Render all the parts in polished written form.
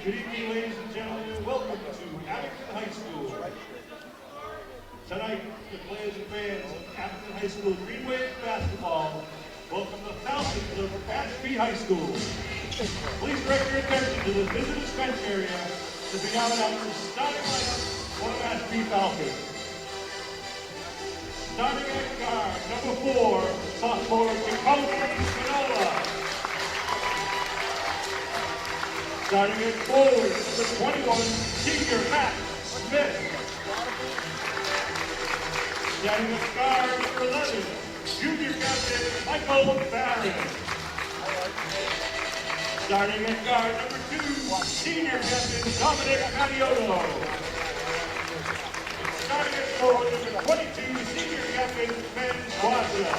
Good evening, ladies and gentlemen, and welcome to Abington High School. Tonight, the players and fans of Abington High School Green Wave basketball welcome the Falcons of Mashpee High School. Please direct your attention to the visitors' bench area to be out the starting lineup for the Mashpee Falcons. Starting at guard, number 4, sophomore Jacoby Spinola. Starting at forward, number 21, senior Matt Smith. Starting at guard, number 11, junior captain Michael Barron. Starting at guard, number 2, senior captain Dominic Mariotto. Starting at forward, number 22, senior captain Ben Guaza.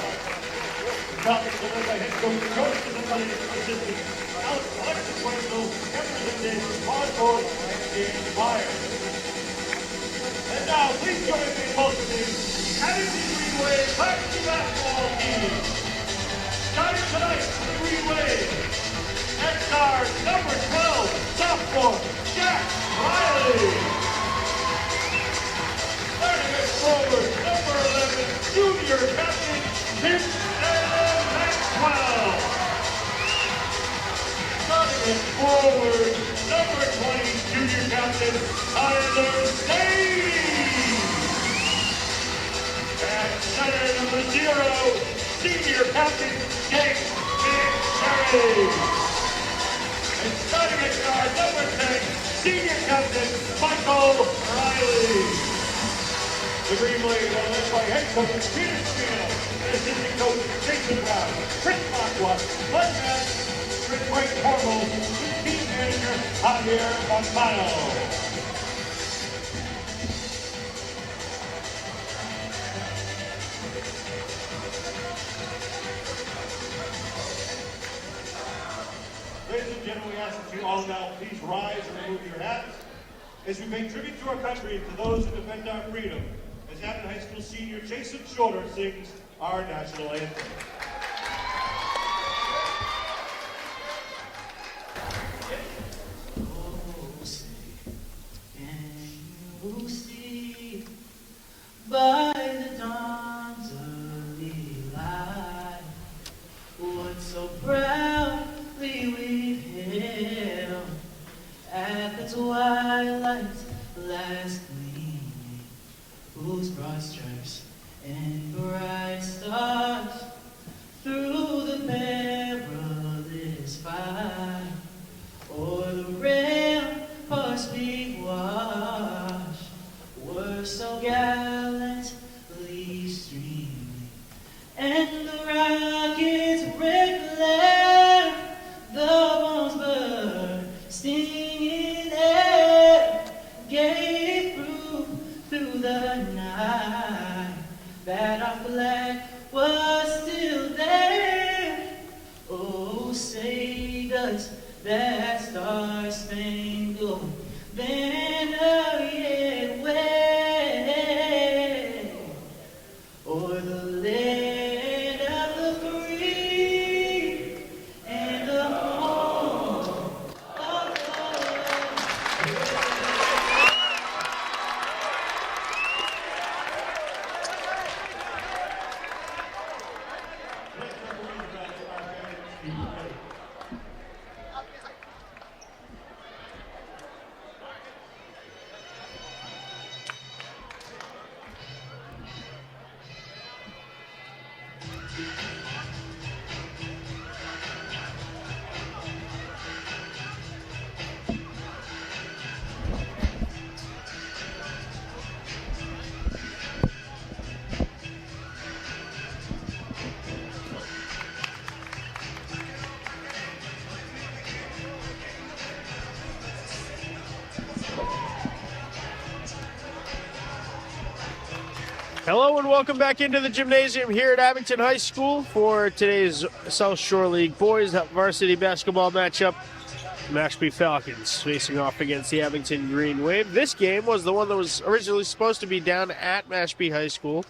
Falcons are led by head coach Joseph assistant Alexis Wenzel, representing Hardcore and James Myers. And now, please join me in welcoming Abington Green Wave Varsity basketball team. Starting tonight for the Green Wave, at guard number 12, sophomore Jack Riley. Starting at forward, number 11, junior captain Tim Maxwell. Starting at forward, number 20, junior captain Tyler Stave. At center, number 0, senior captain Jake McSherry. And starting at guard, number 10, senior captain Michael Riley. The Green Wave are led by head coach Peter Spino and assistant coach Jason Brown, Chris Aqua, Bud Matt, Chris White Hormel, and team manager Javier Montano. Ladies and gentlemen, we ask that you all now please rise and remove your hats as we pay tribute to our country and to those who defend our freedom. As Abington High School senior Jason Shorter sings our national anthem. Oh, say, can you see by the dawn's early light what so proudly we hailed at the twilight's last gleaming, whose broad stripes and bright stars through the perilous fight o'er the ramparts we watched were so gallantly streaming, and the rocket's red glare, the bombs bursting in air, gave proof through the night that our flag was still there. Oh, say does that star-spangled banner yet wave o'er the land of the free and the home of the Hello and welcome back into the gymnasium here at Abington High School for today's South Shore League Boys Varsity basketball matchup. Mashpee Falcons facing off against the Abington Green Wave. This game was the one that was originally supposed to be down at Mashpee High School,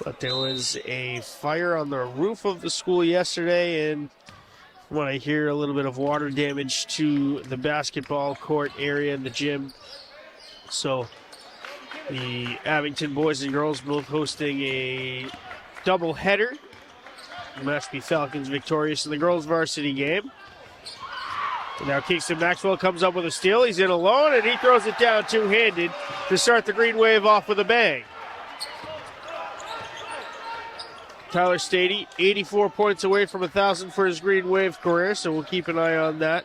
but there was a fire on the roof of the school yesterday, and when I hear a little bit of water damage to the basketball court area in the gym. So the Abington boys and girls both hosting a doubleheader. Mashpee Falcons victorious in the girls' varsity game. And now Kingston Maxwell comes up with a steal. He's in alone, and he throws it down two-handed to start the Green Wave off with a bang. Tyler Stady, 84 points away from 1,000 for his Green Wave career, so we'll keep an eye on that.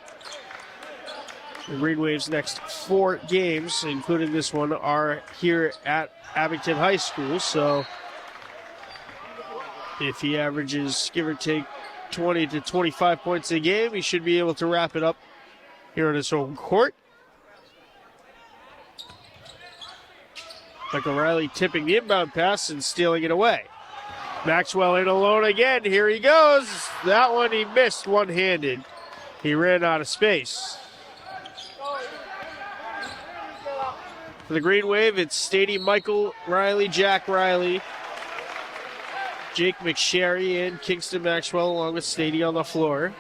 The Green Wave's next 4 games, including this one, are here at Abington High School, so if he averages, give or take, 20 to 25 points a game, he should be able to wrap it up here on his home court. Michael Riley tipping the inbound pass and stealing it away. Maxwell in alone again. Here he goes. That one he missed one-handed. He ran out of space. For the Green Wave, it's Stady, Michael Riley, Jack Riley, Jake McSherry, and Kingston Maxwell along with Stady on the floor.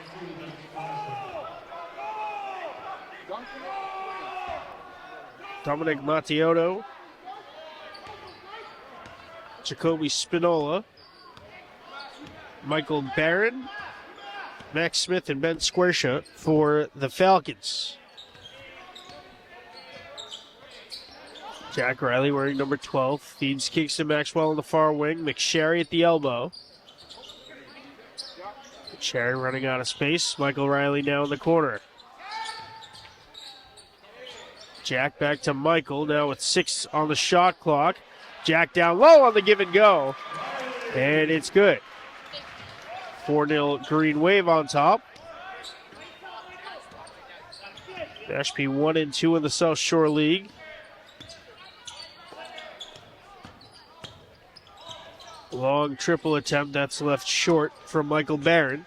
Dominic Mattiotto, Jacoby Spinola, Michael Barron, Max Smith, and Ben Squaresha for the Falcons. Jack Riley wearing number 12 feeds Kingston Maxwell on the far wing. McSherry at the elbow. McSherry running out of space. Michael Riley now in the corner. Jack back to Michael now with 6 on the shot clock. Jack down low on the give and go. And it's good. 4-0 Green Wave on top. Mashpee 1-2 in the South Shore League. Long triple attempt that's left short from Michael Barron.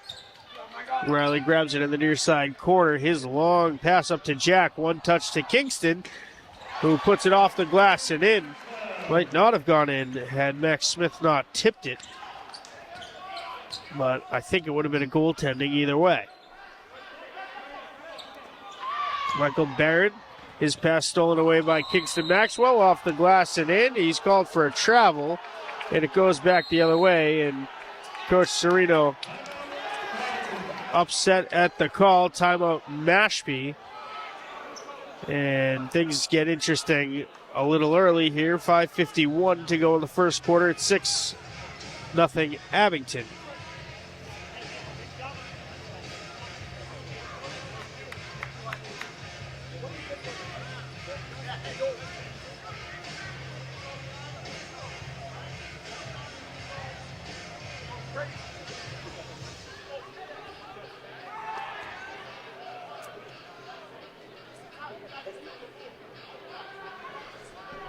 Riley grabs it in the near side corner. His long pass up to Jack. One touch to Kingston, who puts it off the glass and in. Might not have gone in had Max Smith not tipped it. But I think it would have been a goaltending either way. Michael Barron, his pass stolen away by Kingston Maxwell off the glass and in. He's called for a travel, and it goes back the other way. And Coach Serino upset at the call. Timeout Mashpee. And things get interesting a little early here. 5:51 to go in the first quarter. It's 6-0 Abington.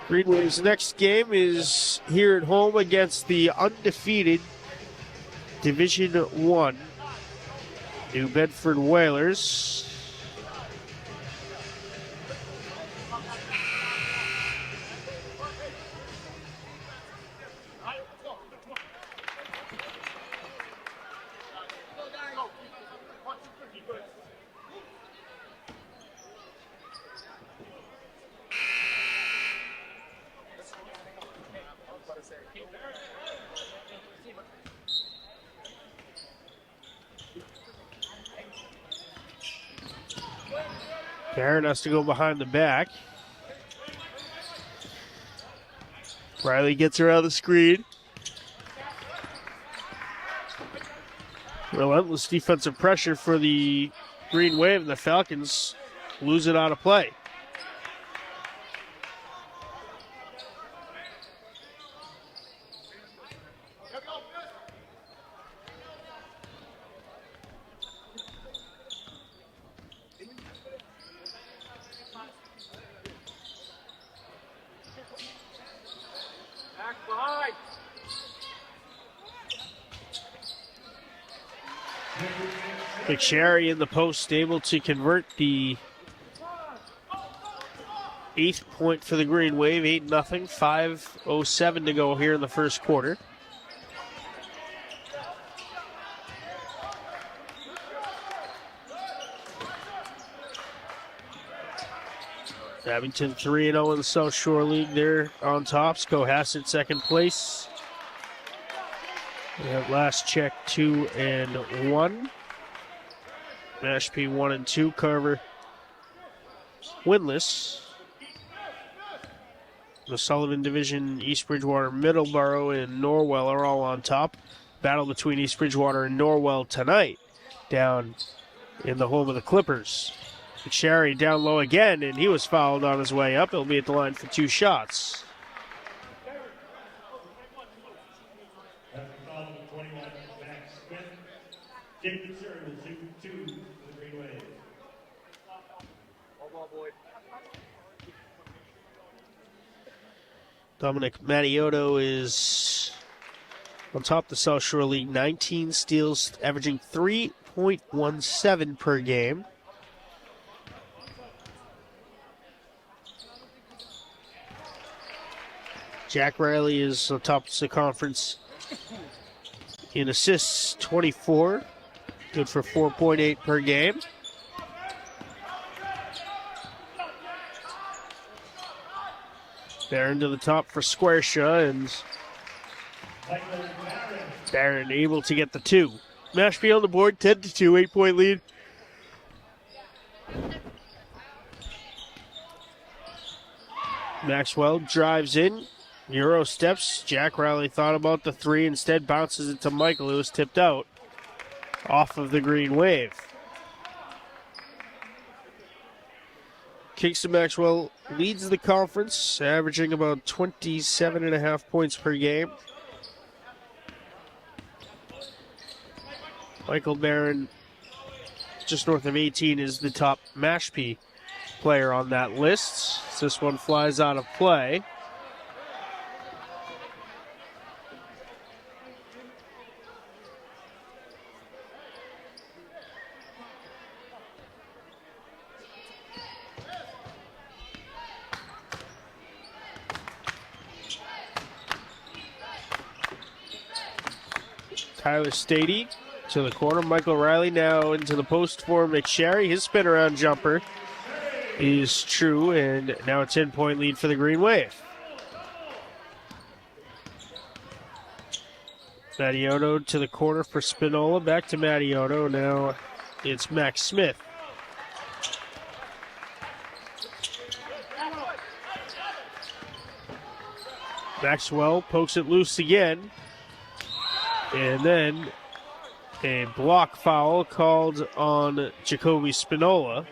Green Wave's next game is here at home against the undefeated Division 1 New Bedford Whalers. Barron has to go behind the back. Riley gets around the screen. Relentless defensive pressure for the Green Wave, and the Falcons lose it out of play. McSherry in the post, able to convert the 8th point for the Green Wave, 8-0, 5:07 to go here in the first quarter. Abington 3-0 in the South Shore League. They're on top. Cohasset second place. At last check 2-1. Mashpee 1-2. Carver winless. The Sullivan Division, East Bridgewater, Middleborough, and Norwell are all on top. Battle between East Bridgewater and Norwell tonight down in the home of the Clippers. Sherry down low again, and he was fouled on his way up. He'll be at the line for 2 shots. After foul number 21, Max Smith. Jacob Sherry will shoot 2 for the Green Wave. Dominic Mattiotto is on top of the South Shore League. 19 steals, averaging 3.17 per game. Jack Riley is on top of the conference in assists, 24. Good for 4.8 per game. Barron to the top for Squaresha, and Barron able to get the 2. Mashpee on the board, 10-2, 8-point lead. Maxwell drives in, Euro steps. Jack Riley thought about the 3, instead bounces it to Michael, who was tipped out off of the green wave. Kingston Maxwell leads the conference, averaging about 27.5 points per game. Michael Barron, just north of 18, is the top Mashpee player on that list. This one flies out of play. Tyler Stady to the corner. Michael Riley now into the post for McSherry. His spin around jumper is true, and now a 10-point lead for the Green Wave. Mattiotto to the corner for Spinola. Back to Mattiotto. Now it's Max Smith. Maxwell pokes it loose again. And then a block foul called on Jacoby Spinola.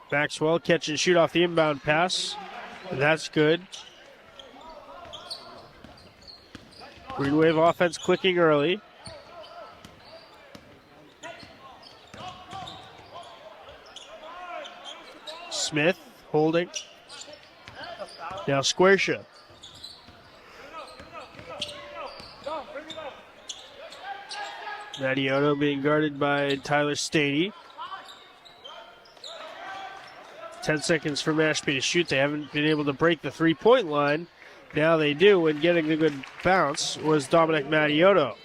Maxwell catch and shoot off the inbound pass. That's good. Green Wave offense clicking early. Smith holding. Now Squaresha. Mattiotto being guarded by Tyler Stady. 10 seconds for Mashpee to shoot. They haven't been able to break the three-point line. Now they do, and getting the good bounce was Dominic Mattiotto.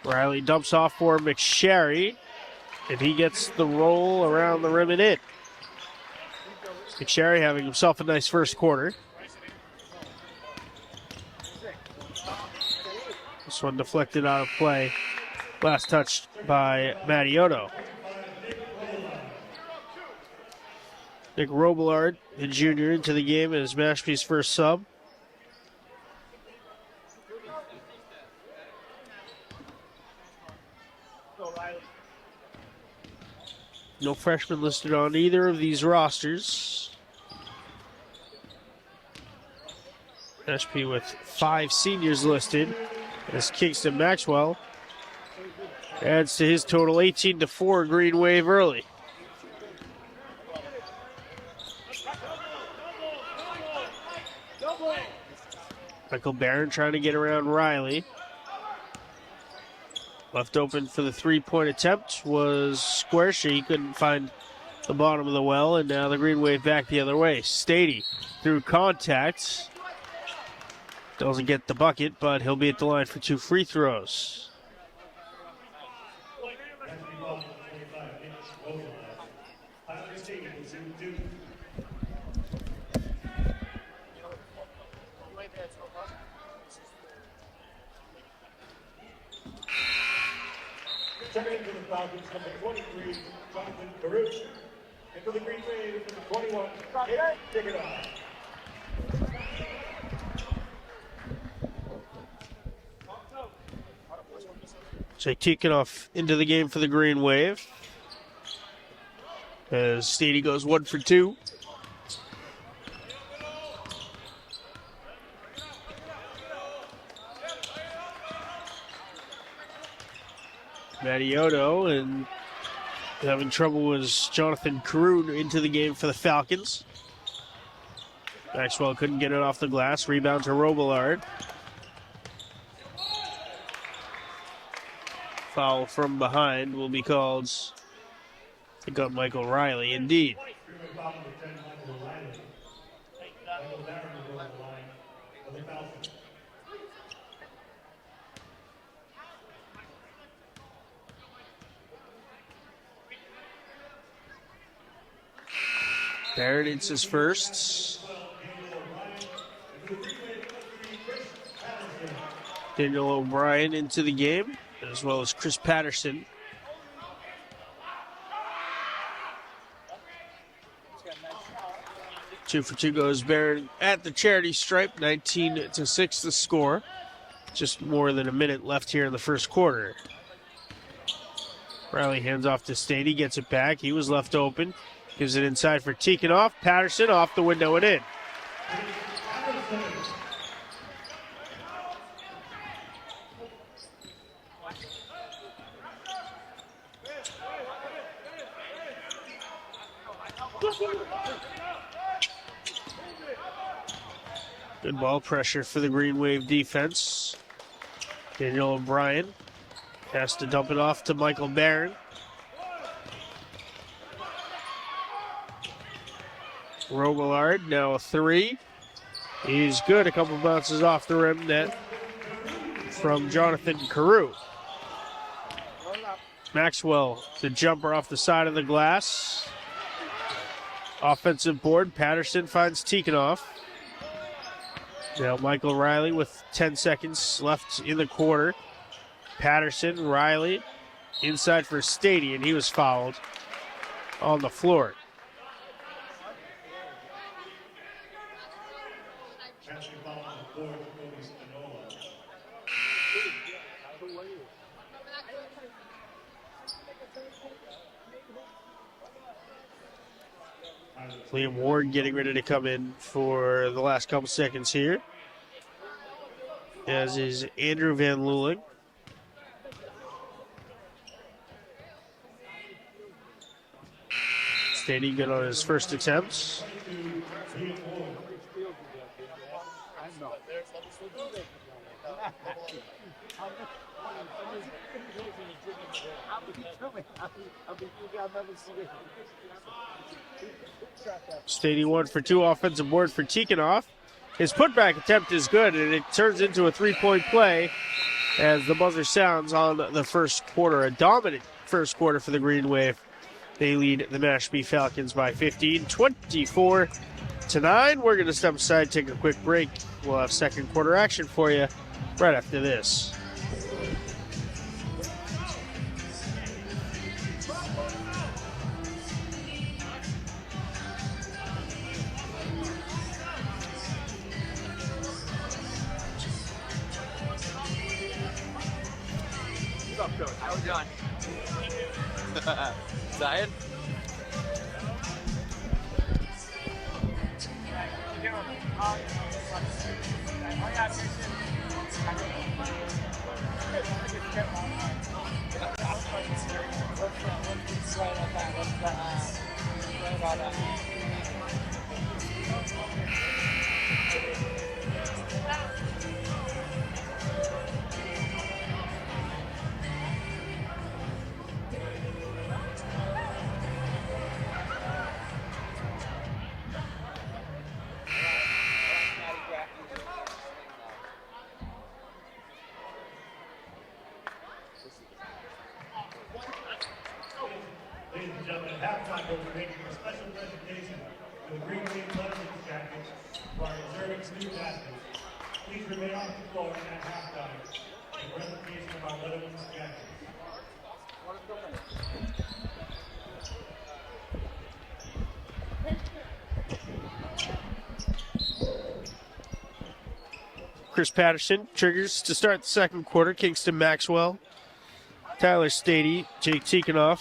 Riley dumps off for McSherry, and he gets the roll around the rim and in. McSherry having himself a nice first quarter. This one deflected out of play. Last touched by Mattiotto. Nick Robillard, the junior, into the game as Mashpee's first sub. No freshmen listed on either of these rosters. Mashpee with 5 seniors listed as Kingston Maxwell adds to his total 18-4 Green Wave early. Michael Barron trying to get around Riley. Left open for the three-point attempt was Squaresha. He couldn't find the bottom of the well, and now the Green Wave back the other way. Stady through contact. Doesn't get the bucket, but he'll be at the line for 2 free throws. Checking into the Falcons, number 23, Jonathan Carew. Into the Green Wave, number 21, take it off. Jake Tikhonov into the game for the Green Wave. As Stady goes 1 for 2. Matioto, and having trouble was Jonathan Carew into the game for the Falcons. Maxwell couldn't get it off the glass. Rebound to Robillard. Foul from behind will be called. I think on Michael Riley, indeed. Barrett, it's his first. Daniel O'Brien into the game, as well as Chris Patterson. Two for two goes Barrett at the charity stripe. 19-6 the score. Just more than a minute left here in the first quarter. Riley hands off to Stady, gets it back. He was left open. Gives it inside for Tikhonov. Patterson off the window and in. Good ball pressure for the Green Wave defense. Daniel O'Brien has to dump it off to Michael Barron. Robillard, now a three. He's good. A couple bounces off the rim net from Jonathan Carew. Maxwell, the jumper off the side of the glass. Offensive board. Patterson finds Tikhonov. Now Michael Riley with 10 seconds left in the quarter. Patterson, Riley, inside for Stady, and he was fouled on the floor. Liam Ward getting ready to come in for the last couple seconds here, as is Andrew Van Luling. Stady good on his first attempts. Stady 1 for 2, offensive board for Tikhonov. His putback attempt is good, and it turns into a three-point play as the buzzer sounds on the first quarter. A dominant first quarter for the Green Wave. They lead the Mashpee Falcons by 15, 24-9. We're going to step aside, take a quick break. We'll have second quarter action for you right after this. What's up, Coach? How we doing? Zion? student athletes, please remain on the floor at halftime in recognition of our veterans veterans. Chris Patterson triggers to start the second quarter. Kingston Maxwell, Tyler Stady, Jake Tikhanoff,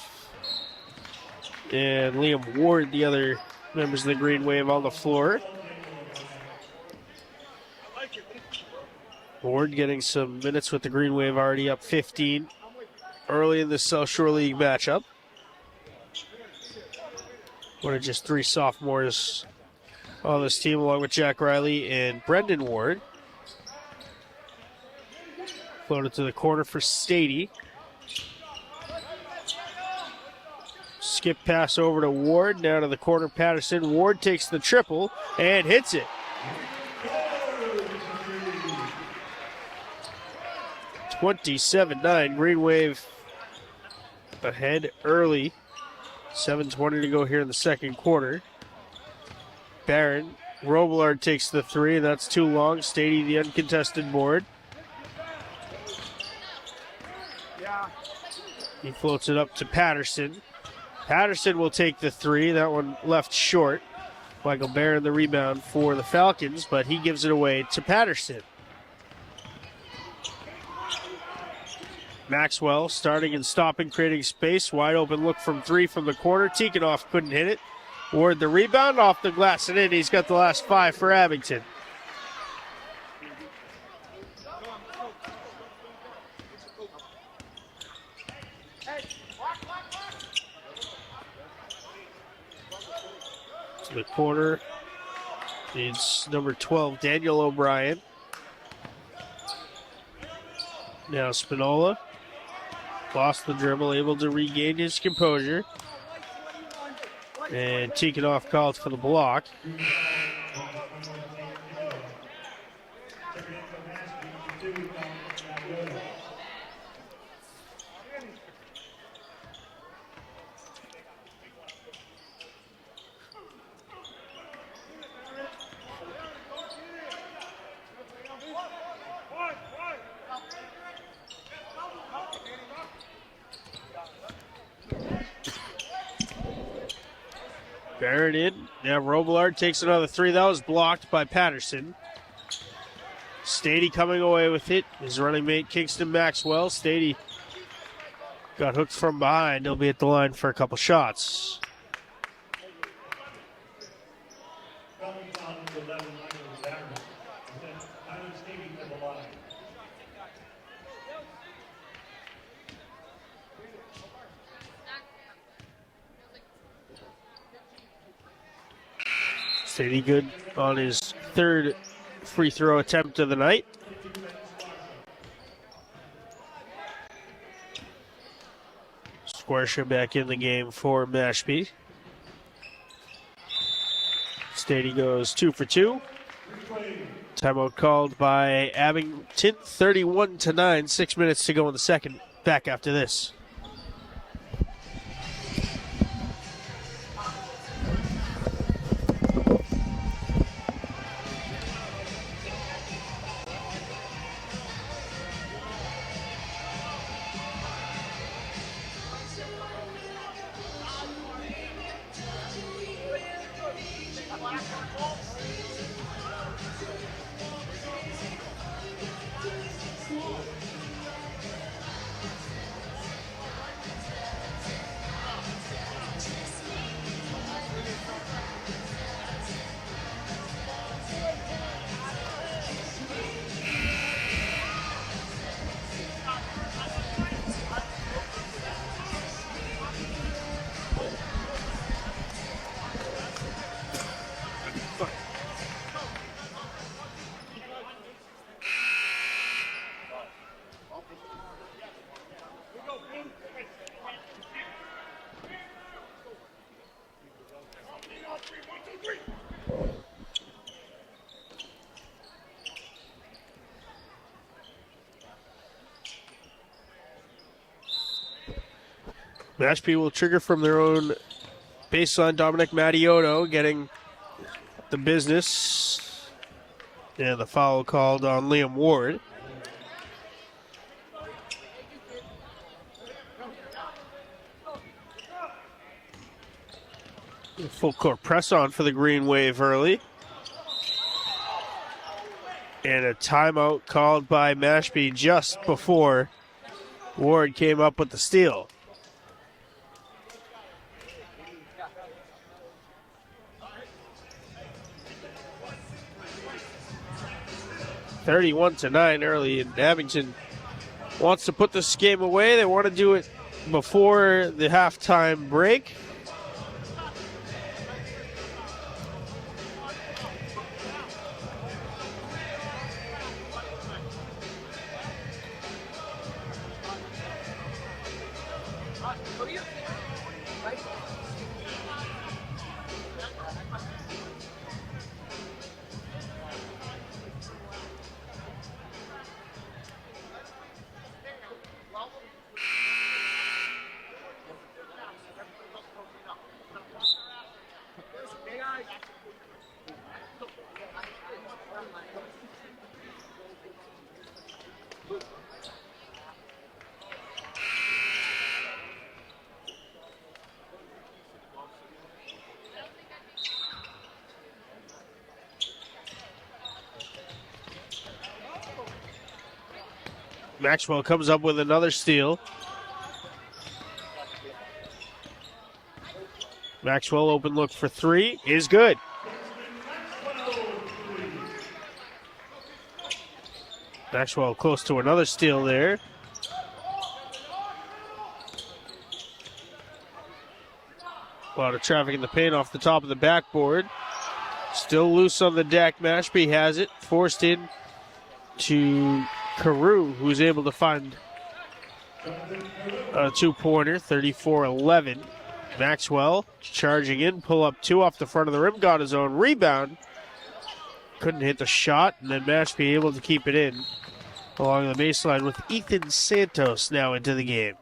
and Liam Ward, the other members of the Green Wave, on the floor. Ward getting some minutes with the Green Wave, already up 15 early in the South Shore League matchup. One of just three sophomores on this team, along with Jack Riley and Brendan Ward. Floated to the corner for Stady. Skip pass over to Ward, down to the corner, Patterson. Ward takes the triple and hits it. 27-9, Green Wave ahead early. 7:20 to go here in the second quarter. Barron, Robillard takes the three, and that's too long. Stady, the uncontested board. He floats it up to Patterson. Patterson will take the three. That one left short. Michael Barron the rebound for the Falcons, but he gives it away to Patterson. Maxwell starting and stopping, creating space. Wide open look from three from the corner. Tikhanoff couldn't hit it. Ward the rebound off the glass and in. He's got the last five for Abington. To the corner. It's number 12, Daniel O'Brien. Now Spinola. Lost the dribble, able to regain his composure. And Tikhanoff called for the block. Barron in. Now Robillard takes another three. That was blocked by Patterson. Stady coming away with it. His running mate Kingston Maxwell. Stady got hooked from behind. He'll be at the line for a couple shots. Stady good on his third free throw attempt of the night. Squaresha back in the game for Mashpee. Stady goes 2 for 2. Timeout called by Abington, 31-9. 6 minutes to go in the second. Back after this. Mashpee will trigger from their own baseline. Dominic Mattiotto getting the business. And the foul called on Liam Ward. Full court press on for the Green Wave early. And a timeout called by Mashpee just before Ward came up with the steal. (31-9) early, and Abington wants to put this game away. They want to do it before the halftime break. Maxwell comes up with another steal. Maxwell open look for three is good. Maxwell close to another steal there. A lot of traffic in the paint off the top of the backboard. Still loose on the deck. Mashpee has it. Forced in to Carew, who's able to find a two-pointer, 34-11. Maxwell charging in, pull up two off the front of the rim, got his own rebound. Couldn't hit the shot, and then Mashpee able to keep it in along the baseline with Ethan Santos now into the game.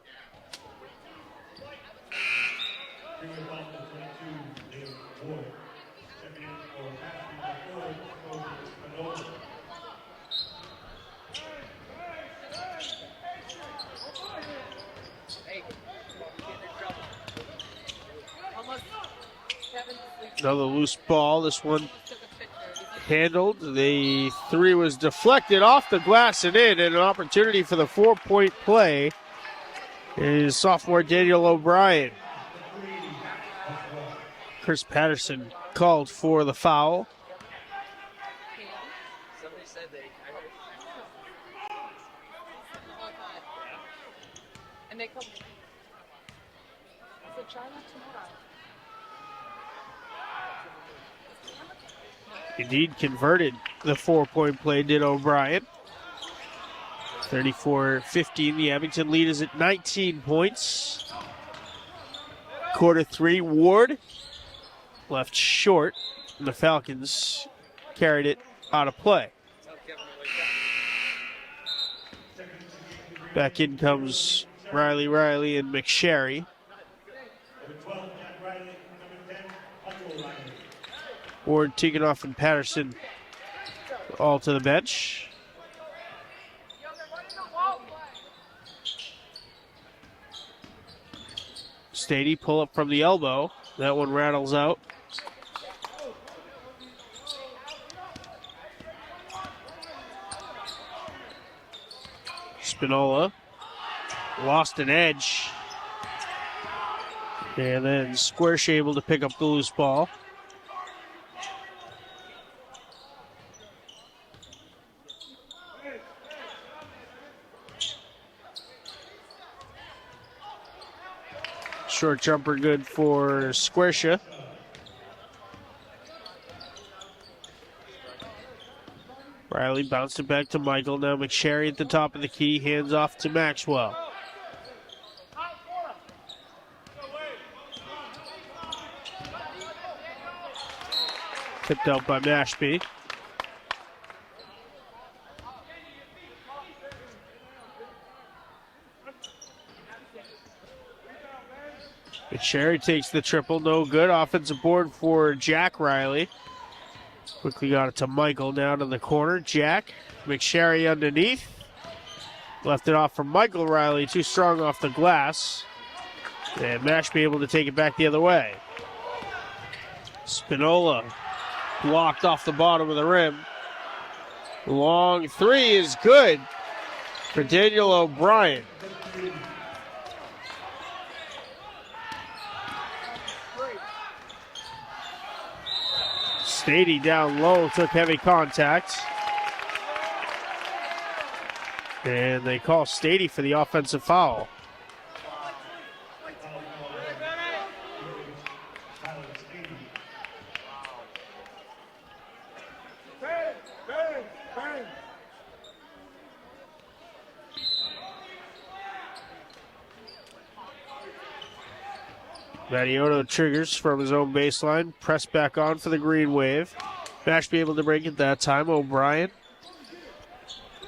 Another loose ball. This one handled. The three was deflected off the glass and in, and an opportunity for the 4-point play is sophomore Daniel O'Brien. Chris Patterson called for the foul. And they come. So try not to move. Indeed converted the 4-point play, did O'Brien. 34-15, the Abington lead is at 19 points. Quarter three, Ward left short, and the Falcons carried it out of play. Back in comes Riley, and McSherry. Ward, Tigginoff, and Patterson all to the bench. Stady pull up from the elbow. That one rattles out. Spinola lost an edge. And then Squarish able to pick up the loose ball. Short jumper good for Squaresha. Riley bounced it back to Michael. Now McSherry at the top of the key. Hands off to Maxwell. Tipped out by Mashpee. McSherry takes the triple, no good. Offensive board for Jack Riley. Quickly got it to Michael down in the corner. Jack. McSherry underneath. Left it off from Michael Riley. Too strong off the glass. And Mashpee able to take it back the other way. Spinola blocked off the bottom of the rim. Long three is good for Daniel O'Brien. Stady down low, took heavy contact. And they call Stady for the offensive foul. Mariotto triggers from his own baseline. Press back on for the Green Wave. Mashpee able to break it that time. O'Brien.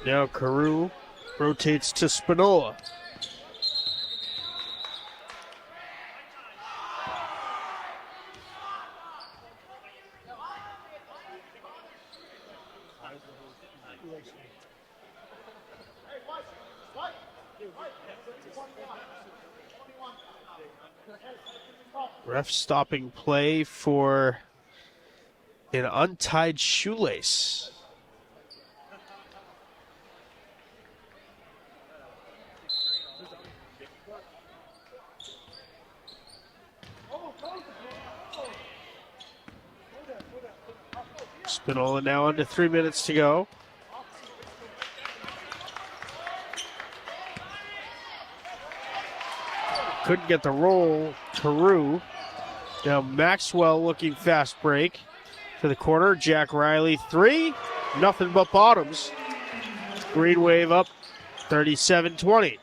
Now Carew rotates to Spinola. Ref stopping play for an untied shoelace. Spinola now under 3 minutes to go. Couldn't get the roll. Carew. Now Maxwell looking fast break to the corner. Jack Riley three. Nothing but bottoms. Green Wave up 37-20.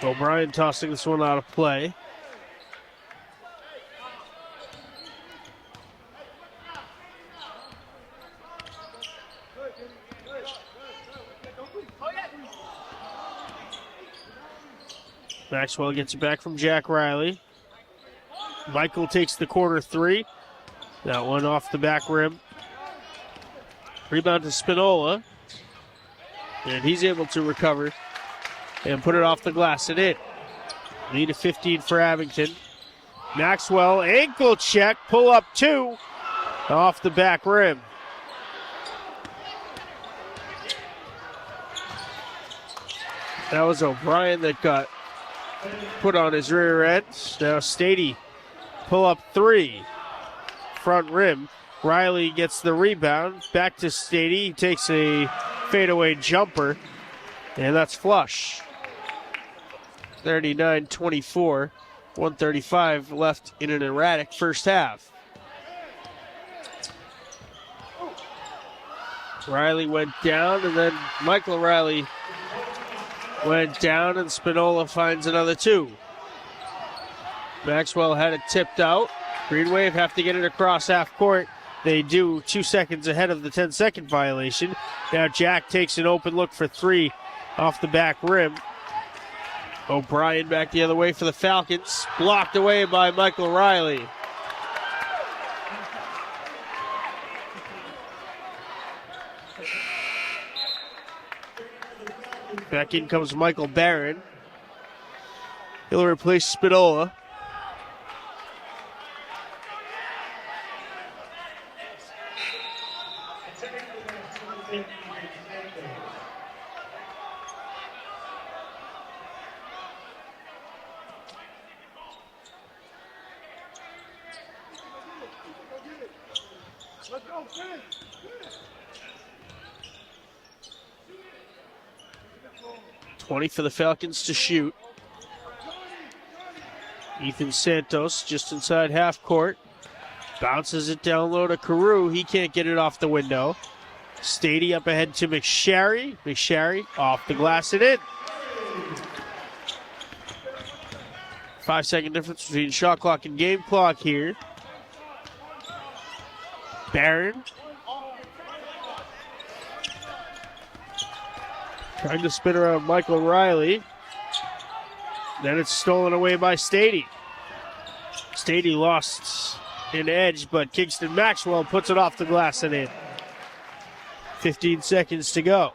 O'Brien tossing this one out of play. Maxwell gets it back from Jack Riley. Michael takes the corner three. That one off the back rim. Rebound to Spinola. And he's able to recover and put it off the glass and in. Lead of 15 for Abington. Maxwell, ankle check, pull up two. Off the back rim. That was O'Brien that got put on his rear end. Now Stady, pull up three. Front rim. Riley gets the rebound. Back to Stady. He takes a fadeaway jumper. And that's flush. 39-24. 1:35 left in an erratic first half. Riley went down, and then Michael Riley went down, and Spinola finds another two. Maxwell had it tipped out. Green Wave have to get it across half court. They do 2 seconds ahead of the 10-second violation. Now Jack takes an open look for three off the back rim. O'Brien back the other way for the Falcons. Blocked away by Michael Riley. Back in comes Michael Barron. He'll replace Spinola. Let's go, finish. 20 for the Falcons to shoot. Ethan Santos just inside half court. Bounces it down low to Carew. He can't get it off the window. Stady up ahead to McSherry. McSherry off the glass and in. 5 second difference between shot clock and game clock here. Barron. Trying to spin around Michael Riley. Then it's stolen away by Stady. Stady lost an edge, but Kingston Maxwell puts it off the glass and in. 15 seconds to go.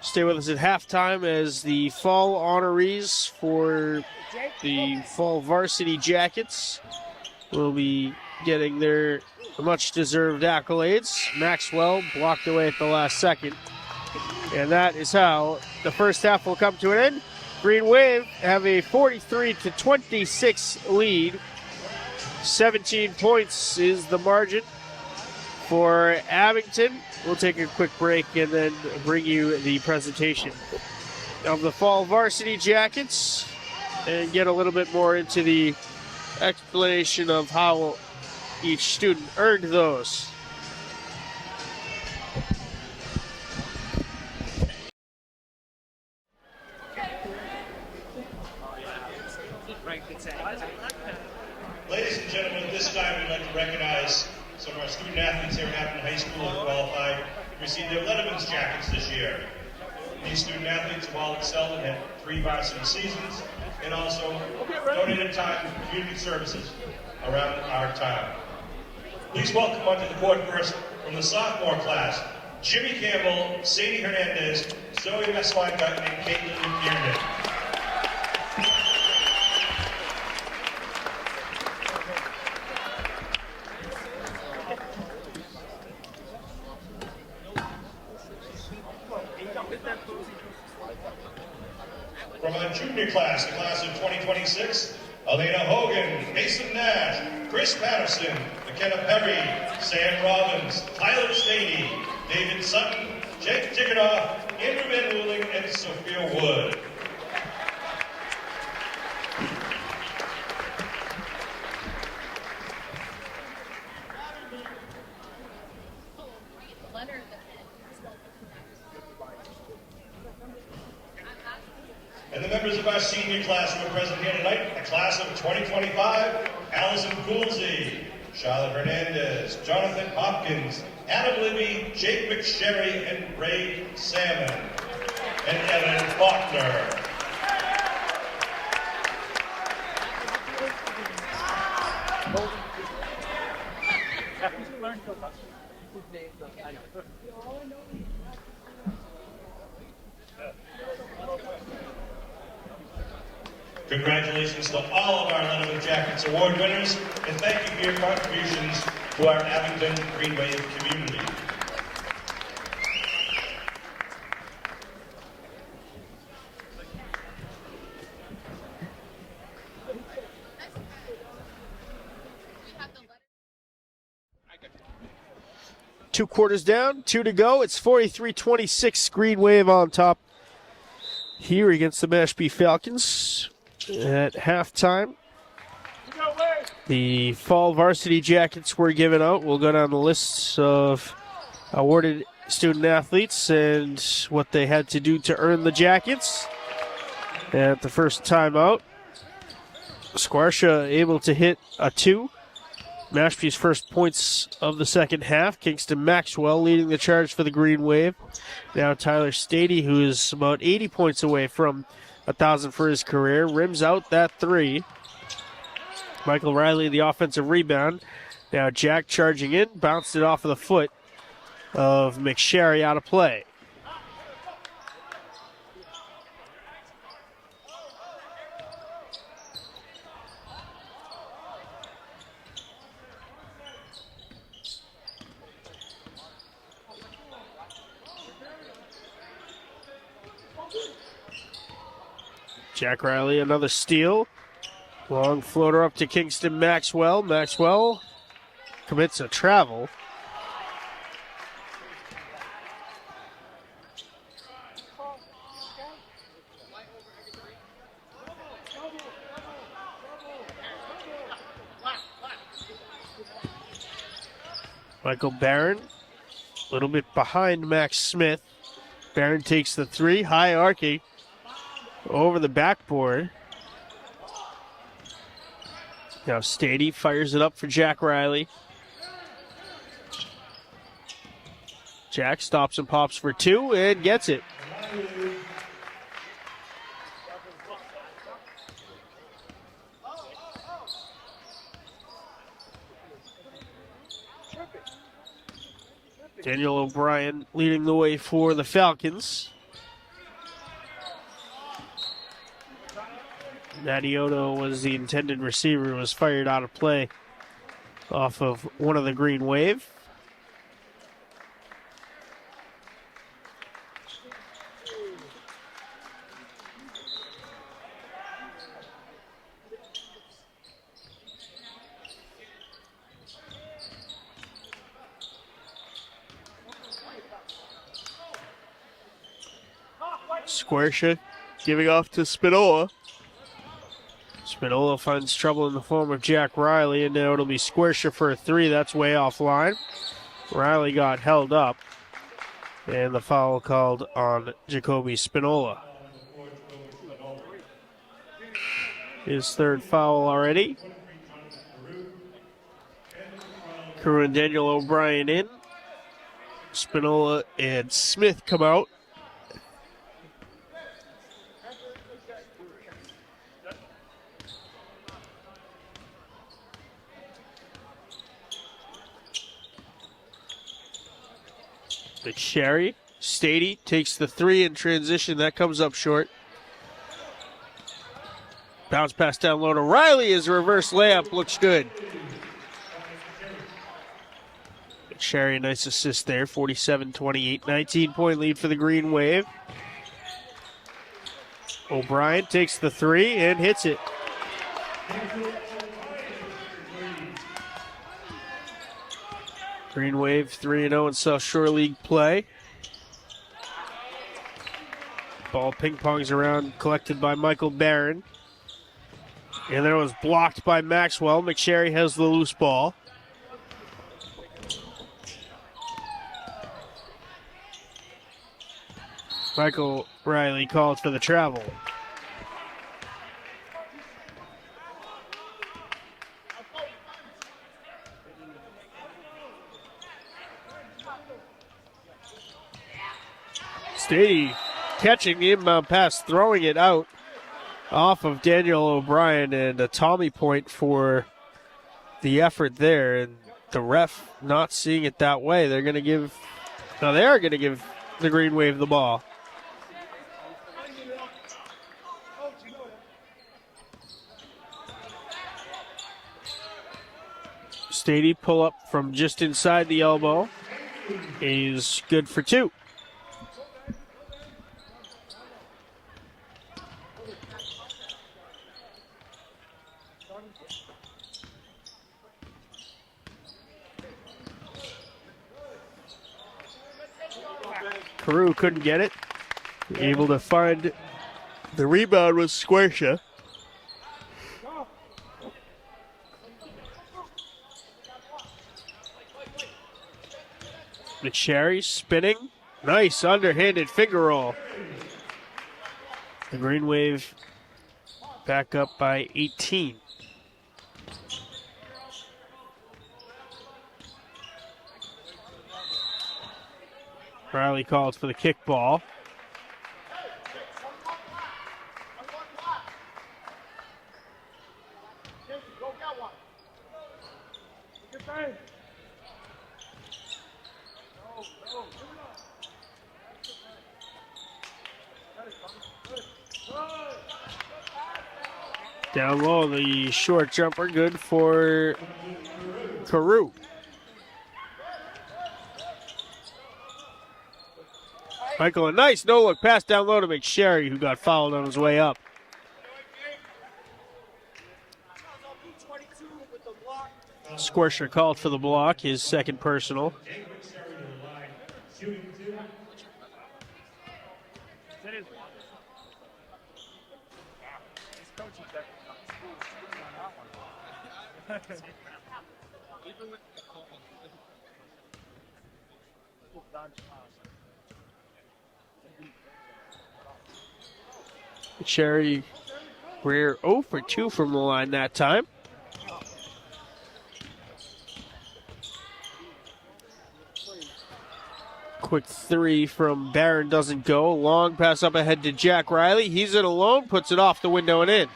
Stay with us at halftime as the fall honorees for the fall varsity jackets will be getting their much-deserved accolades. Maxwell blocked away at the last second. And that is how the first half will come to an end. Green Wave have a 43-26 lead. 17 points is the margin for Abington. We'll take a quick break and then bring you the presentation of the fall varsity jackets and get a little bit more into the explanation of how each student earned those. Ladies and gentlemen, at this time we'd like to recognize some of our student athletes here at Abington High School who qualified to receive their Letterman's jackets this year. These student athletes have all excelled and had 3 varsity seasons and also donated time to community services around our town. Please welcome onto the court first from the sophomore class, Jimmy Campbell, Sadie Hernandez, Zoe Meswine-Gutton, and Caitlin McKiernan. From our junior class, the class of 2026, Elena Hogan, Mason Nash, Chris Patterson, McKenna Perry, Sam Robbins, Tyler Stady, David Sutton, Jake Ticketoff, Andrew Van Luling, and Sophia Wood. And the members of our senior class who are present here tonight, the class of 2025, Allison Coolsey, Charlotte Hernandez, Jonathan Hopkins, Adam Libby, Jake McSherry, and Ray Salmon, and Evan Faulkner. Congratulations to all of our Letterman Jackets Award winners, and thank you for your contributions to our Abington Green Wave community. Two quarters down, 2 to go. It's 43-26, Green Wave on top here against the Mashpee Falcons. At halftime, the fall varsity jackets were given out. We'll go down the list of awarded student athletes and what they had to do to earn the jackets. At the first time out, Squarsha able to hit a 2. Mashpee's first points of the second half. Kingston Maxwell leading the charge for the Green Wave. Now Tyler Stady, who is about 80 points away from 1,000 for his career, rims out that 3. Michael Riley, the offensive rebound. Now Jack charging in, bounced it off of the foot of McSherry out of play. Jack Riley, another steal. Long floater up to Kingston Maxwell. Maxwell commits a travel. Michael Barron, a little bit behind Max Smith. Barron takes the 3, high arcing over the backboard. Now Stady fires it up for Jack Riley. Jack stops and pops for 2 and gets it. Daniel O'Brien leading the way for the Falcons. Natioto was the intended receiver, was fired out of play off of one of the green wave. Squaresha giving off to Spinola. Spinola finds trouble in the form of Jack Riley, and now it'll be Squaresha for a 3. That's way offline. Riley got held up, and the foul called on Jacoby Spinola. His third foul already. Carew and Daniel O'Brien in. Spinola and Smith come out. McSherry, Stady takes the 3 in transition. That comes up short. Bounce pass down low to Riley. His reverse layup looks good. McSherry, nice assist there. 47-28, 19-point lead for the Green Wave. O'Brien takes the 3 and hits it. Green Wave 3-0 in South Shore League play. Ball ping-pongs around, collected by Michael Barron. And then it was blocked by Maxwell. McSherry has the loose ball. Michael Riley called for the travel. Stady catching the inbound pass, throwing it out off of Daniel O'Brien, and a Tommy point for the effort there. And the ref not seeing it that way. They're going to give, no, they are going to give the Green Wave the ball. Stady pull up from just inside the elbow. He's good for 2. Carew couldn't get it. Able to find the rebound was Squaresha. McSherry spinning. Nice underhanded finger roll. The Green Wave back up by 18. Riley calls for the kickball. Down low, the short jumper, good for Carew. Michael, a nice no-look pass down low to McSherry, who got fouled on his way up. Squaresha called for the block, his second personal. Cherry Greer 0 for 2 from the line that time. Quick 3 from Barron doesn't go. Long pass up ahead to Jack Riley. He's in alone, puts it off the window and in.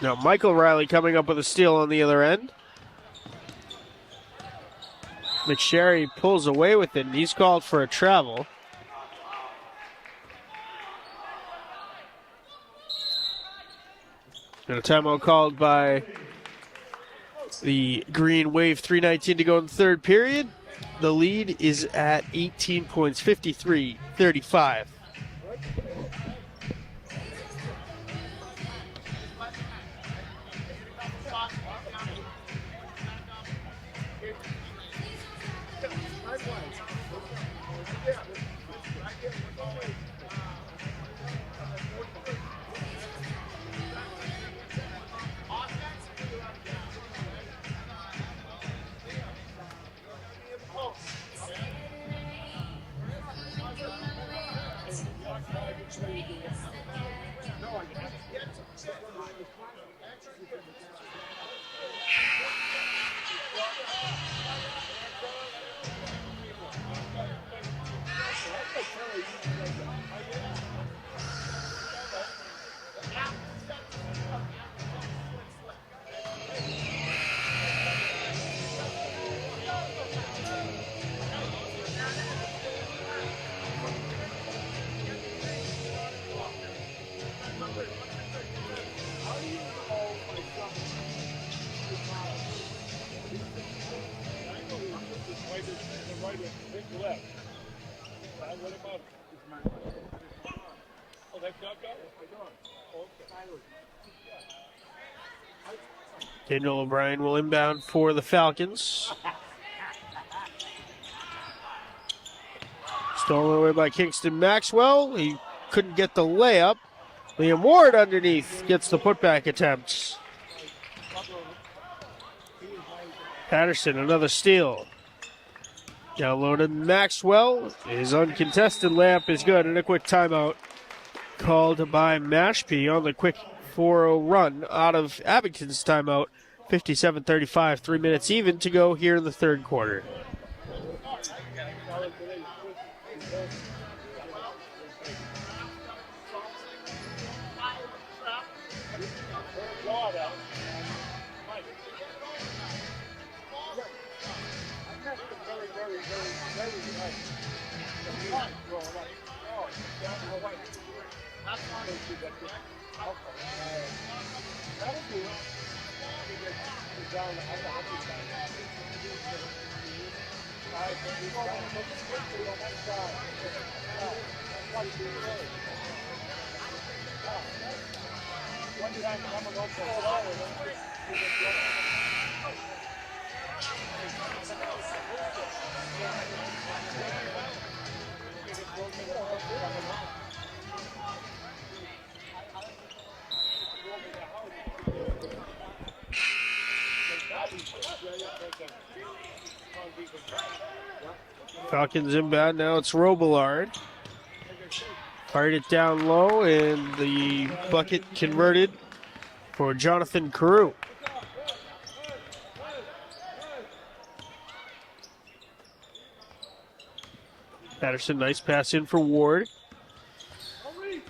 Now Michael Riley coming up with a steal on the other end. McSherry pulls away with it, and he's called for a travel. And a timeout called by the Green Wave. 3:19 to go in the third period. The lead is at 18 points, 53-35. Daniel O'Brien will inbound for the Falcons. Stolen away by Kingston Maxwell. He couldn't get the layup. Liam Ward underneath gets the putback attempt. Patterson, another steal. Down low to Maxwell. His uncontested layup is good, and a quick timeout called by Mashpee on the quick 4-0 run out of Abington's timeout. 57-35, 3 minutes even to go here in the third quarter. Falcons inbound. Now it's Robillard. Fired it down low, and the bucket converted for Jonathan Carew. Patterson, nice pass in for Ward.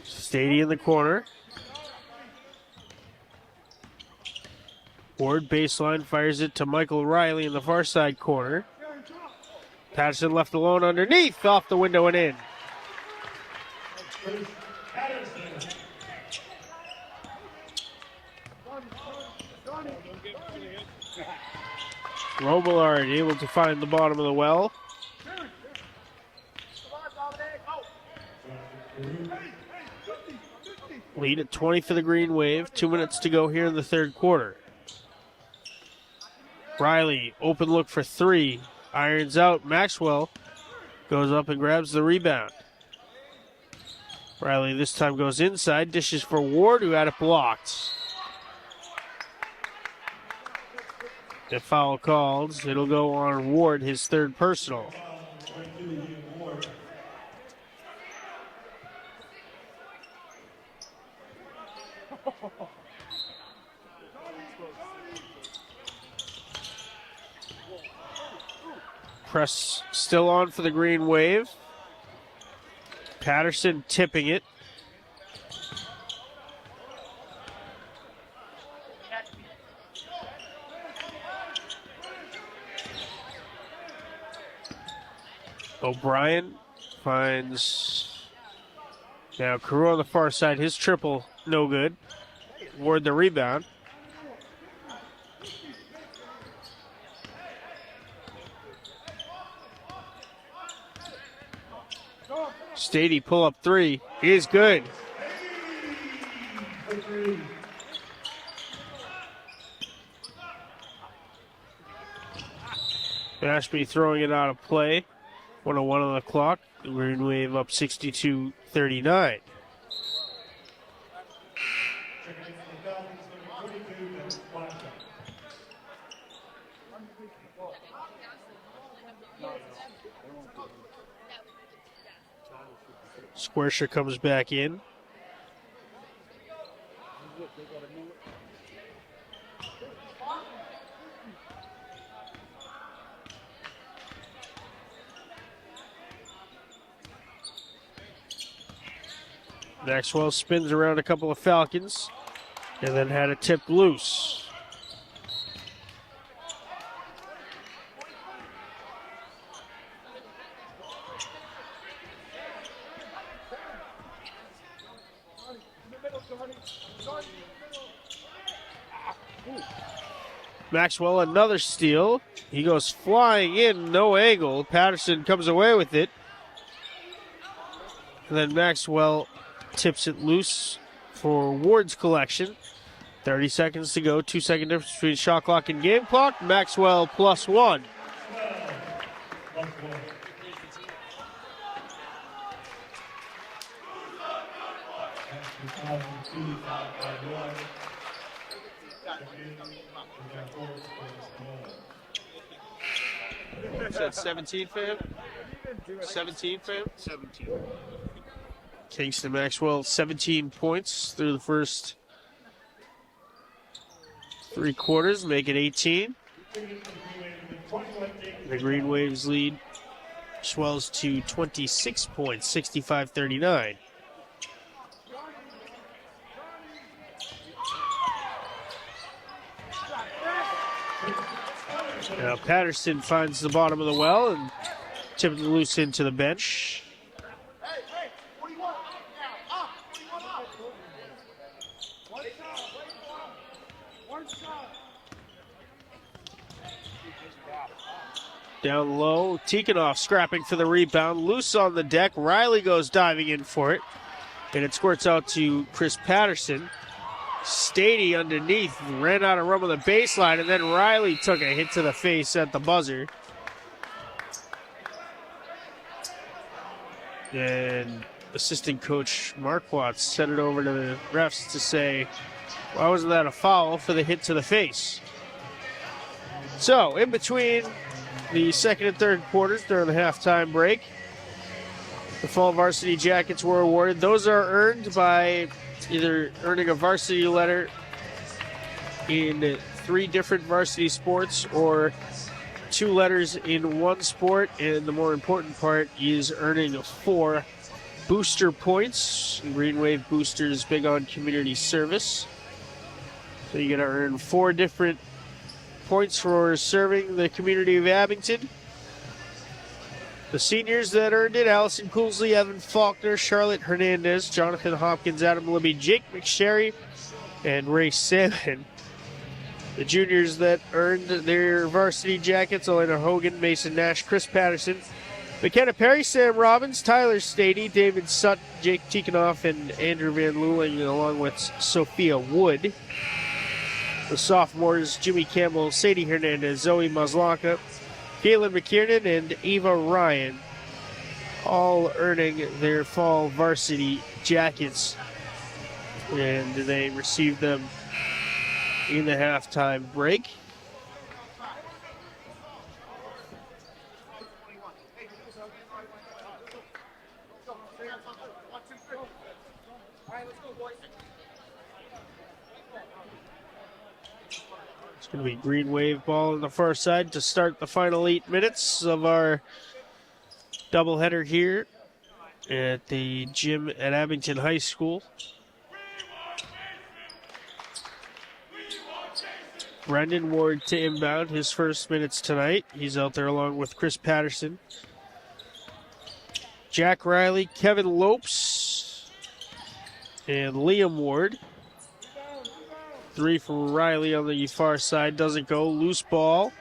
Stady in the corner. Ward baseline fires it to Michael Riley in the far side corner. Patterson left alone underneath, off the window and in. Robillard able to find the bottom of the well. Lead at 20 for the Green Wave. 2 minutes to go here in the third quarter. Riley, open look for three. Irons out. Maxwell goes up and grabs the rebound. Riley this time goes inside. Dishes for Ward, who had it blocked. The foul called. It'll go on Ward, his third personal. Press still on for the Green Wave. Patterson tipping it. O'Brien finds now Carew on the far side. His triple, no good. Ward the rebound. Stady pull up three is good. Mashpee throwing it out of play. 1:01 on the clock. Green Wave up 62-39. Squaresha comes back in. Maxwell spins around a couple of Falcons and then had it tipped loose. Maxwell, another steal. He goes flying in, no angle. Patterson comes away with it. And then Maxwell tips it loose for Ward's collection. 30 seconds to go. 2-second difference between shot clock and game clock. Maxwell +1. Is that 17 for him? 17 for him? 17. Kingston Maxwell, 17 points through the first 3 quarters, make it 18. The Green Waves lead swells to 26 points, 65-39. Now Patterson finds the bottom of the well and tips it loose into the bench. Down low, Tikhonov scrapping for the rebound, loose on the deck. Riley goes diving in for it, and it squirts out to Chris Patterson. Stady underneath, ran out of room on the baseline, and then Riley took a hit to the face at the buzzer. And assistant coach Mark Watts sent it over to the refs to say, why wasn't that a foul for the hit to the face? So, in between the second and third quarters during the halftime break, the fall varsity jackets were awarded. Those are earned by either earning a varsity letter in 3 different varsity sports or 2 letters in 1 sport, and the more important part is earning 4 booster points. Green Wave Boosters big on community service. So you got to earn 4 different points for serving the community of Abington. The seniors that earned it: Allison Coolsley, Evan Faulkner, Charlotte Hernandez, Jonathan Hopkins, Adam Libby, Jake McSherry, and Ray Salmon. The juniors that earned their varsity jackets: Elena Hogan, Mason Nash, Chris Patterson, McKenna Perry, Sam Robbins, Tyler Stady, David Sutt, Jake Tikhonov, and Andrew Van Luling, along with Sophia Wood. The sophomores: Jimmy Campbell, Sadie Hernandez, Zoe Maslaka, Caitlin McKiernan, and Eva Ryan, all earning their fall varsity jackets. And they received them in the halftime break. It's going to be Green Wave ball on the far side to start the final 8 minutes of our doubleheader here at the gym at Abington High School. Brendan Ward to inbound, his first minutes tonight. He's out there along with Chris Patterson. Jack Riley, Kevin Lopes, and Liam Ward. 3 from Riley on the far side. Doesn't go. Loose ball.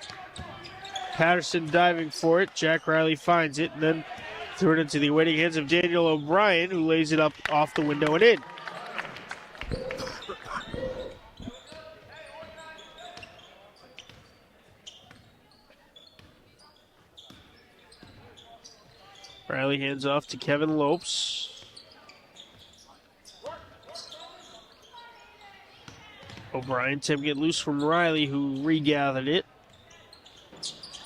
Patterson diving for it. Jack Riley finds it and then threw it into the waiting hands of Daniel O'Brien, who lays it up off the window and in. Riley hands off to Kevin Lopes. O'Brien attempting to get loose from Riley, who regathered it.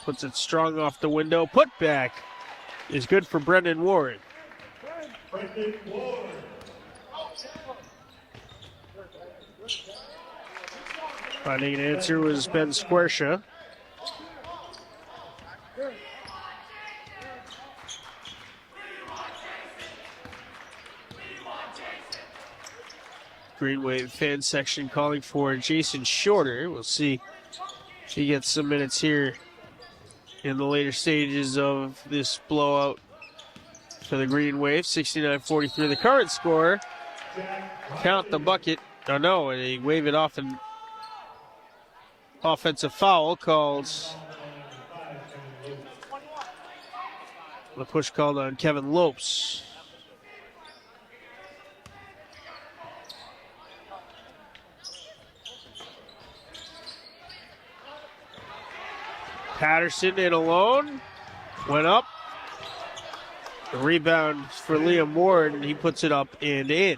Puts it strong off the window. Put back is good for Brendan Ward. Brendan Ward. Finding an answer was Ben Squaresha. Green Wave fan section calling for Jason Shorter. We'll see if he gets some minutes here in the later stages of this blowout for the Green Wave. 69-43 the current score. Count the bucket. Oh no, they wave it off, an offensive foul called. The push called on Kevin Lopes. Patterson in alone. Went up. The rebound for Liam Ward, and he puts it up and in.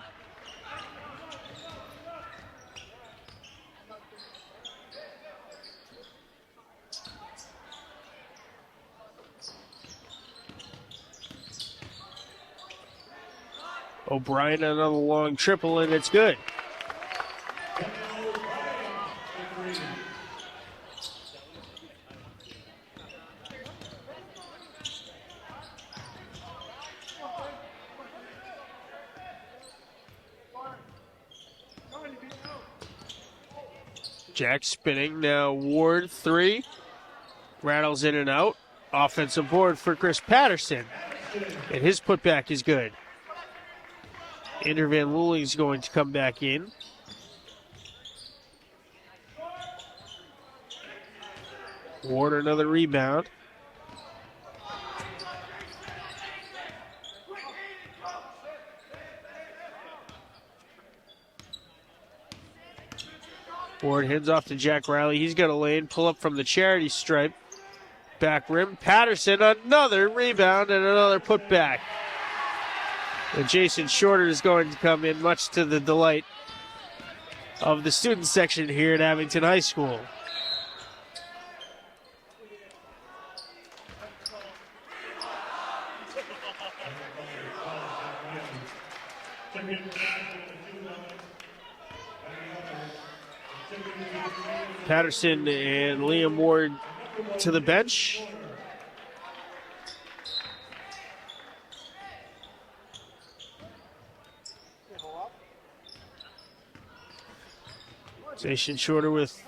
O'Brien another long triple, and it's good. Jack spinning, now Ward 3. Rattles in and out. Offensive board for Chris Patterson. And his putback is good. Andrew Van Looling is going to come back in. Ward another rebound. Ward hands off to Jack Riley. He's got a lane. Pull up from the charity stripe. Back rim. Patterson, another rebound and another putback. And Jason Shorter is going to come in, much to the delight of the student section here at Abington High School. Patterson and Liam Ward to the bench. Jason Shorter with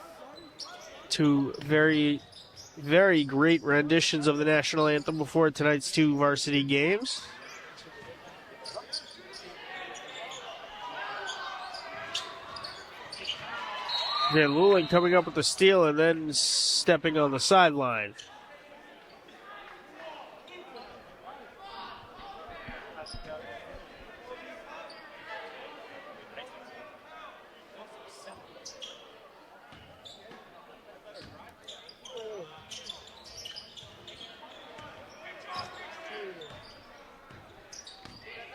2 very, very great renditions of the national anthem before tonight's 2 varsity games. Van Looling coming up with the steal and then stepping on the sideline.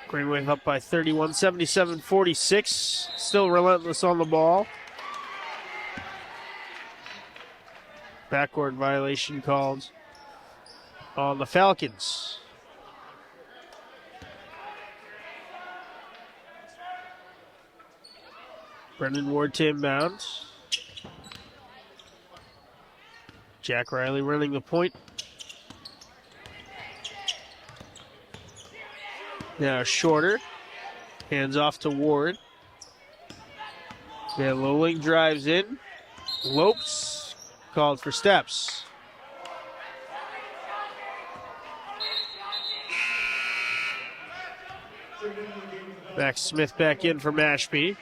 Green Wave up by 31, 77-46. Still relentless on the ball. Backcourt violation called on the Falcons. Brendan Ward to inbound. Jack Riley running the point. Now Shorter. Hands off to Ward. Van Looling drives in. Lopes called for steps. Max Smith back in for Mashpee.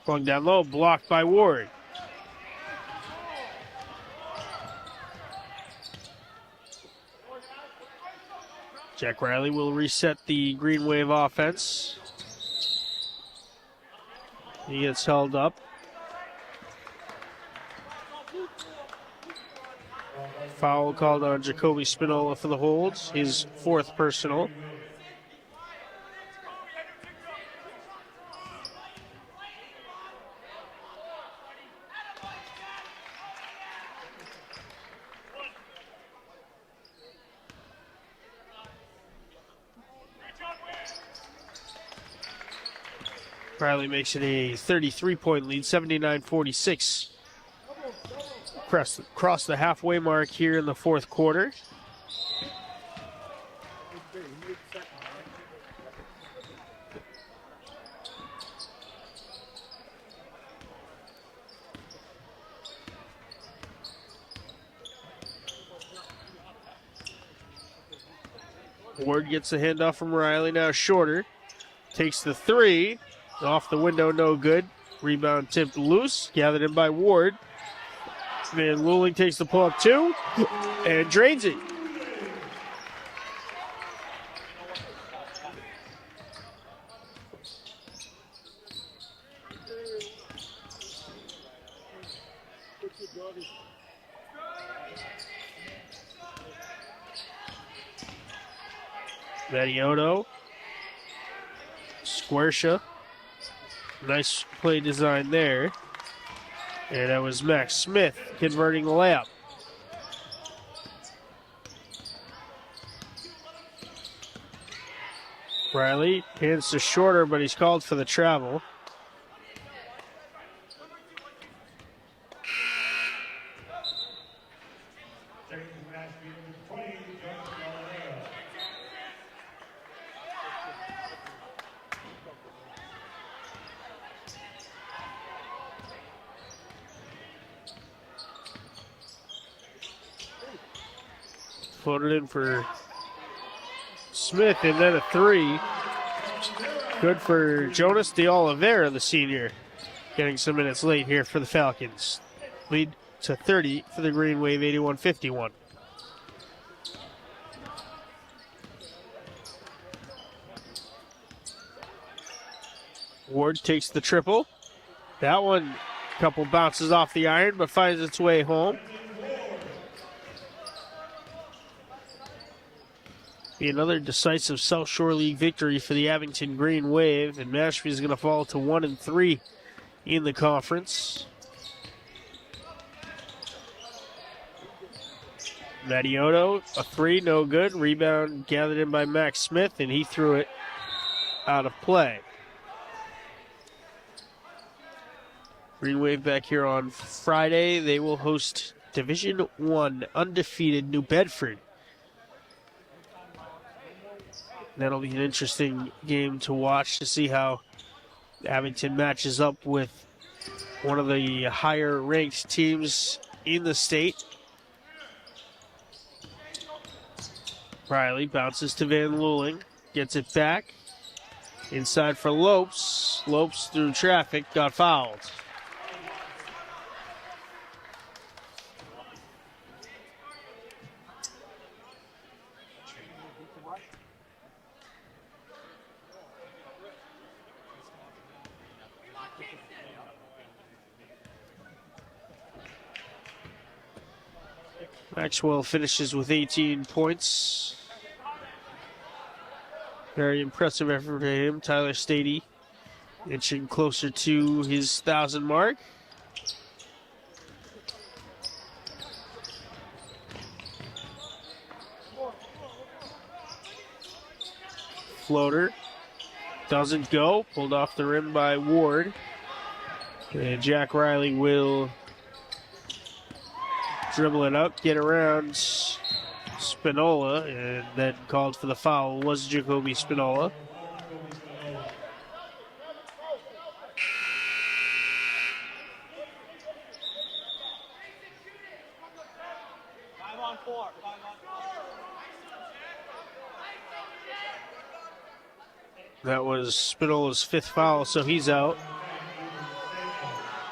Going down low, blocked by Ward. Jack Riley will reset the Green Wave offense. He gets held up. Foul called on Jacoby Spinola for the holds, his fourth personal. Riley makes it a 33-point lead, 79-46. Cross the halfway mark here in the fourth quarter. Ward gets the handoff from Riley, now shorter. Takes the three. Off the window, no good. Rebound tipped loose. Gathered in by Ward. Van Luling takes the pull-up two and drains it. Vadiono. Squaresha. Nice play design there. And that was Max Smith converting the layup. Riley hands to Shorter, but he's called for the travel. Floated in for Smith, and then a three. Good for Jonas de Oliveira, the senior, getting some minutes late here for the Falcons. Lead to 30 for the Green Wave, 81-51. Ward takes the triple. That one, a couple bounces off the iron, but finds its way home. Be another decisive South Shore League victory for the Abington Green Wave, and Mashpee is going to fall to 1-3 in the conference. Madioto, a three, no good. Rebound gathered in by Max Smith, and he threw it out of play. Green Wave back here on Friday. They will host Division I undefeated New Bedford. That'll be an interesting game to watch to see how Abington matches up with one of the higher ranked teams in the state. Riley bounces to Van Luling, gets it back. Inside for Lopes. Lopes through traffic, got fouled. Maxwell finishes with 18 points. Very impressive effort for him. Tyler Stady inching closer to his 1,000 mark. Floater doesn't go. Pulled off the rim by Ward. And Jack Riley will dribble it up, get around Spinola, and then called for the foul was Jacoby Spinola. That was Spinola's 5th foul, so he's out.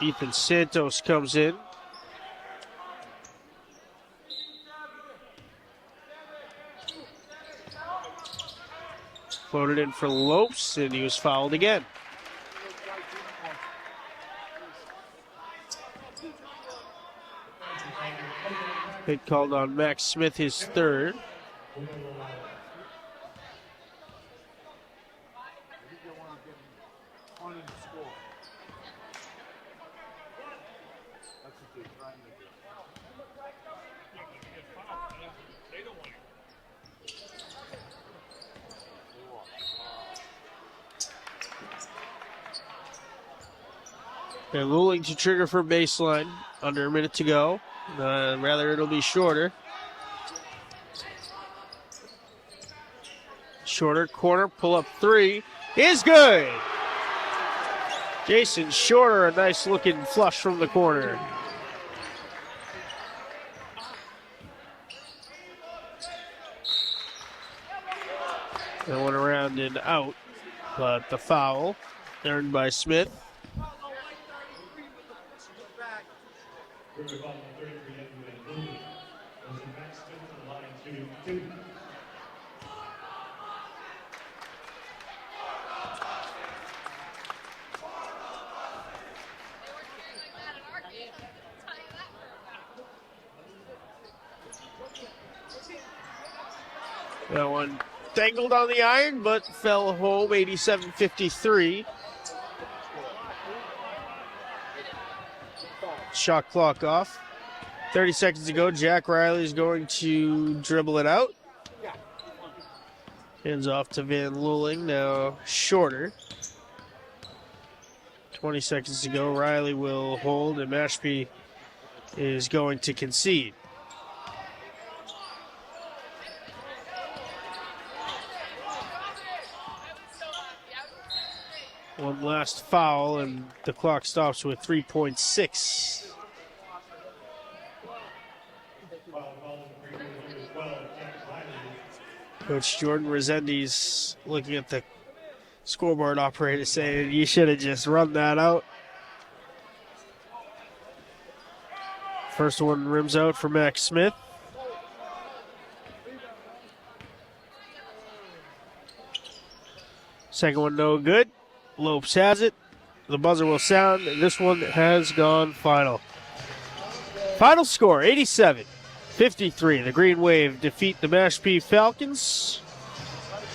Ethan Santos comes in. Floated in for Lopes, and he was fouled again. Hit called on Max Smith, his 3rd. They're ruling to trigger for baseline. Under a minute to go. Rather, it'll be shorter. Shorter corner, pull up 3 is good. Jason Shorter, a nice looking flush from the corner. That went around and out, but the foul earned by Smith. That one dangled on the iron, but fell home, 87-53. Shot clock off. 30 seconds to go. Jack Riley is going to dribble it out. Hands off to Van Luling, now Shorter. 20 seconds to go. Riley will hold, and Mashpee is going to concede. One last foul, and the clock stops with 3.6. Coach Jordan Resendiz looking at the scoreboard operator saying, you should have just run that out. First one rims out for Max Smith. Second one no good. Lopes has it. The buzzer will sound, and this one has gone final. Final score, 87-53. The Green Wave defeat the Mashpee Falcons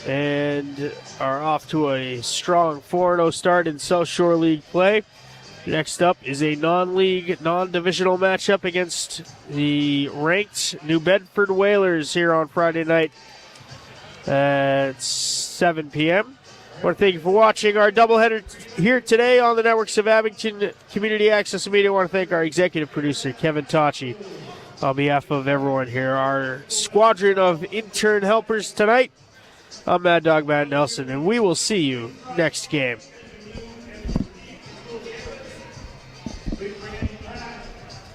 and are off to a strong 4-0 start in South Shore League play. Next up is a non-league, non-divisional matchup against the ranked New Bedford Whalers here on Friday night at 7 p.m. I want to thank you for watching our doubleheader here today on the networks of Abington Community Access Media. I want to thank our executive producer, Kevin Tachi, on behalf of everyone here. Our squadron of intern helpers tonight. I'm Mad Dog Matt Nelson, and we will see you next game. Please bring any trash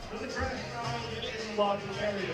to the trash pile in the lobby area.